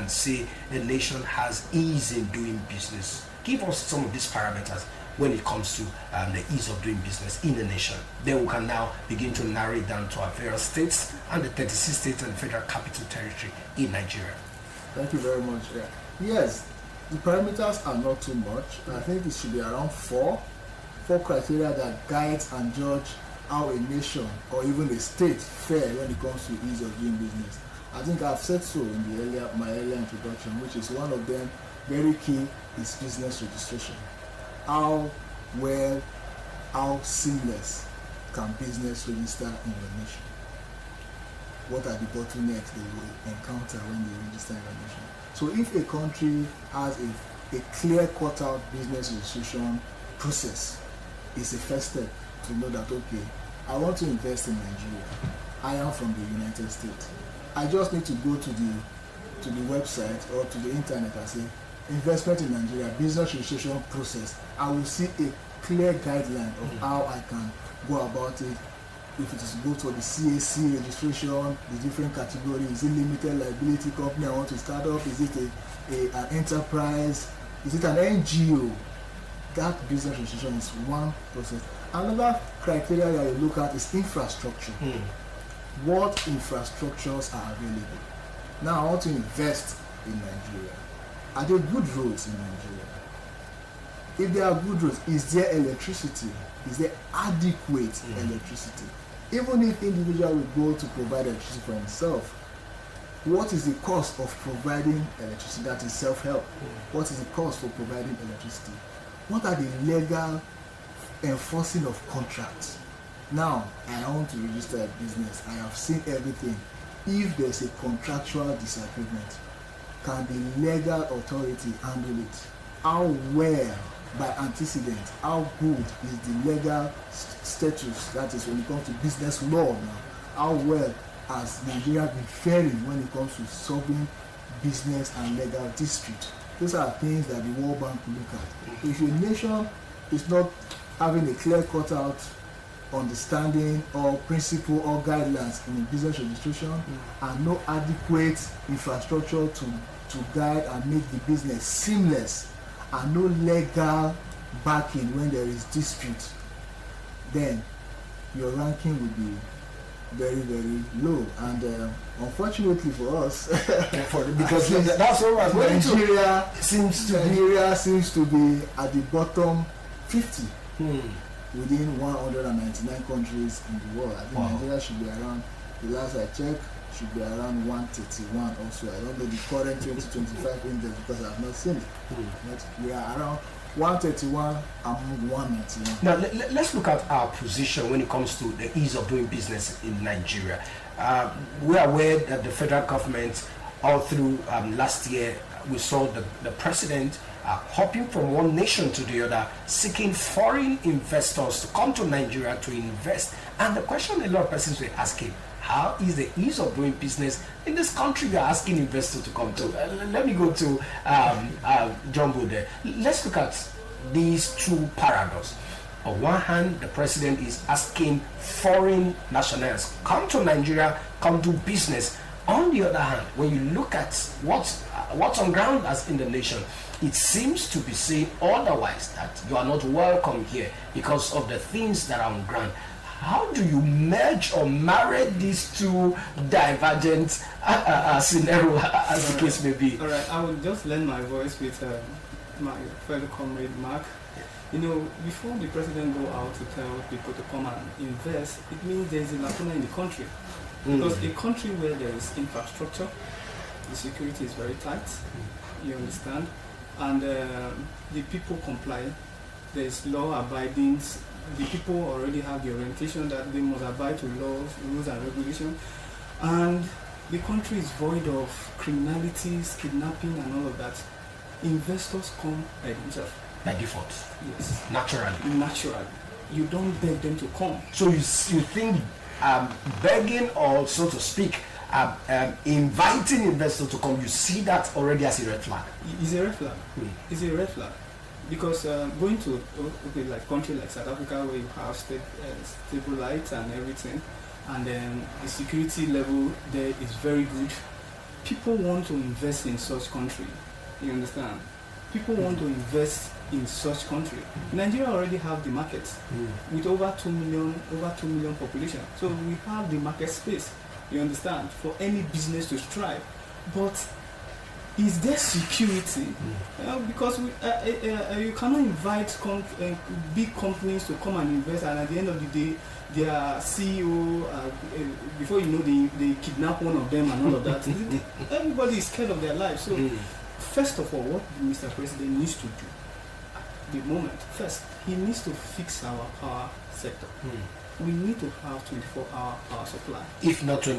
and say a nation has ease in doing business? Give us some of these parameters when it comes to the ease of doing business in the nation. Then we can now begin to narrow it down to our various states and the 36 states and Federal Capital Territory in Nigeria. Thank you very much. Yeah. Yes, the parameters are not too much. I think it should be around four criteria that guides and judge how a nation or even a state fare when it comes to ease of doing business. I think I've said so in my earlier introduction, which is one of them very key is business registration. How well, how seamless can business register in your nation? What are the bottlenecks they will encounter when they register in your nation? So if a country has a clear cut out business registration process, it's a first step to know that, okay, I want to invest in Nigeria. I am from the United States. I just need to go to the website or to the internet and say, investment in Nigeria, business registration process. I will see a clear guideline of how I can go about it. If it is go to the CAC registration, the different categories, is it limited liability company I want to start up? Is it an enterprise? Is it an NGO? That business registration is one process. Another criteria that you look at is infrastructure. What infrastructures are available? Now I want to invest in Nigeria. Are there good roads in Nigeria? If there are good roads, is there electricity? Is there adequate electricity? Even if individual will go to provide electricity for himself, what is the cost of providing electricity? That is self-help. What is the cost for providing electricity? What are the legal enforcing of contracts? Now, I want to register a business. I have seen everything. If there's a contractual disagreement, can the legal authority handle it? How well, by antecedent, how good is the legal status, that is when it comes to business law now? How well has Nigeria been faring when it comes to solving business and legal dispute? Those are things that the World Bank will look at. If a nation is not having a clear cut out understanding or principle or guidelines in business registration and no adequate infrastructure to guide and make the business seamless and no legal backing when there is dispute, then your ranking will be very, very low. And unfortunately for us, because that's what Nigeria seems to be at the bottom 50 within 199 countries in the world. I think Nigeria should be around, the last I checked, should be around 131 also. I don't know the current 2025 index because I have not seen it. But we are around 131 among 191. Now let's look at our position when it comes to the ease of doing business in Nigeria. We are aware that the federal government, all through last year, we saw the president hopping from one nation to the other, seeking foreign investors to come to Nigeria to invest. And the question a lot of persons were asking, how is the ease of doing business in this country we are asking investors to come to? Let me go to John Bude. Let's look at these two paradoxes. On one hand, the president is asking foreign nationals, come to Nigeria, come do business. On the other hand, when you look at what's on ground as in the nation, it seems to be saying otherwise, that you are not welcome here because of the things that are on ground. How do you merge or marry these two divergent scenarios, as the case may be? All right, I will just lend my voice with my fellow comrade Mark. You know, before the president go out to tell people to come and invest, it means there is a lacuna in the country. Because a country where there is infrastructure, the security is very tight, you understand, and the people comply, there is law abiding, the people already have the orientation that they must abide to laws, rules and regulations, and the country is void of criminalities, kidnapping and all of that. Investors come by themselves. By default? Yes. Naturally? Naturally. You don't beg them to come. So you think begging, or so to speak, inviting investors to come, you see that already as a red flag? It's a red flag. It's a red flag. Because going to like country like South Africa, where you have stable lights and everything, and then the security level there is very good, people want to invest in such country. You understand? People want to invest in such country. Nigeria already have the market with over 2 million population. So we have the market space, you understand, for any business to strive. But is there security? Because you cannot invite big companies to come and invest, and at the end of the day, their CEO, before you know, they kidnap one of them and all of that. Everybody is scared of their life. So first of all, what Mr. President needs to do at the moment, first, he needs to fix our power sector. We need to have 24-hour power supply. If not